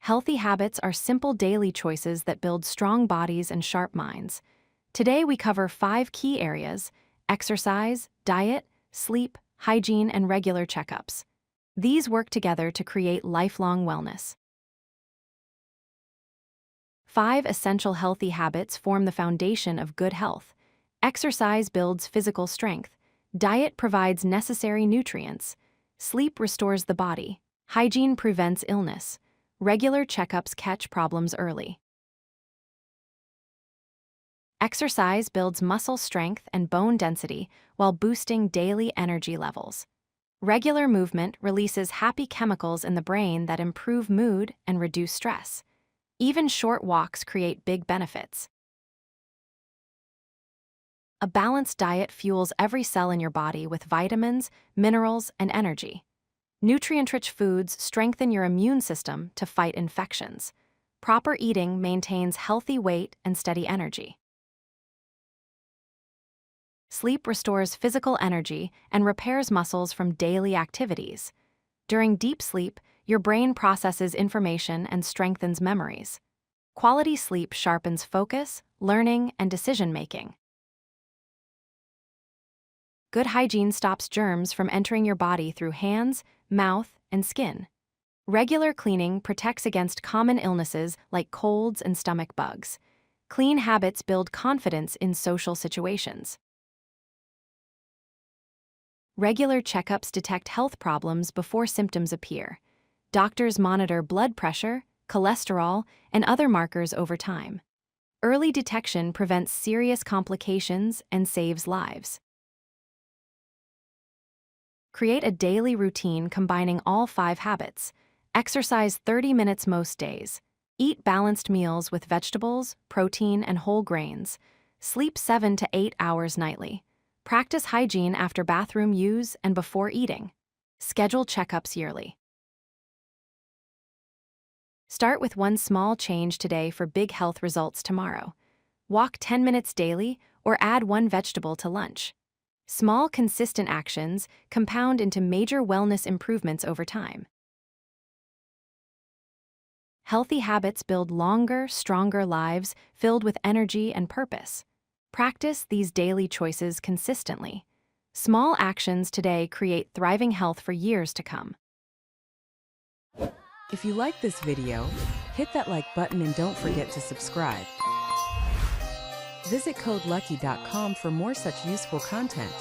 Healthy habits are simple daily choices that build strong bodies and sharp minds. Today we cover 5 key areas: exercise, diet, sleep, hygiene, and regular checkups. These work together to create lifelong wellness. 5 essential healthy habits form the foundation of good health. Exercise builds physical strength. Diet provides necessary nutrients. Sleep restores the body. Hygiene prevents illness. Regular checkups catch problems early. Exercise builds muscle strength and bone density while boosting daily energy levels. Regular movement releases happy chemicals in the brain that improve mood and reduce stress. Even short walks create big benefits. A balanced diet fuels every cell in your body with vitamins, minerals, and energy. Nutrient-rich foods strengthen your immune system to fight infections. Proper eating maintains healthy weight and steady energy. Sleep restores physical energy and repairs muscles from daily activities. During deep sleep, your brain processes information and strengthens memories. Quality sleep sharpens focus, learning, and decision-making. Good hygiene stops germs from entering your body through hands, mouth, and skin. Regular cleaning protects against common illnesses like colds and stomach bugs. Clean habits build confidence in social situations. Regular checkups detect health problems before symptoms appear. Doctors monitor blood pressure, cholesterol, and other markers over time. Early detection prevents serious complications and saves lives. Create a daily routine combining all 5 habits. Exercise 30 minutes most days. Eat balanced meals with vegetables, protein, and whole grains. Sleep 7 to 8 hours nightly. Practice hygiene after bathroom use and before eating. Schedule checkups yearly. Start with one small change today for big health results tomorrow. Walk 10 minutes daily or add 1 vegetable to lunch. Small, consistent actions compound into major wellness improvements over time. Healthy habits build longer, stronger lives filled with energy and purpose. Practice these daily choices consistently. Small actions today create thriving health for years to come. If you like this video, hit that like button and don't forget to subscribe. Visit codelucky.com for more such useful content.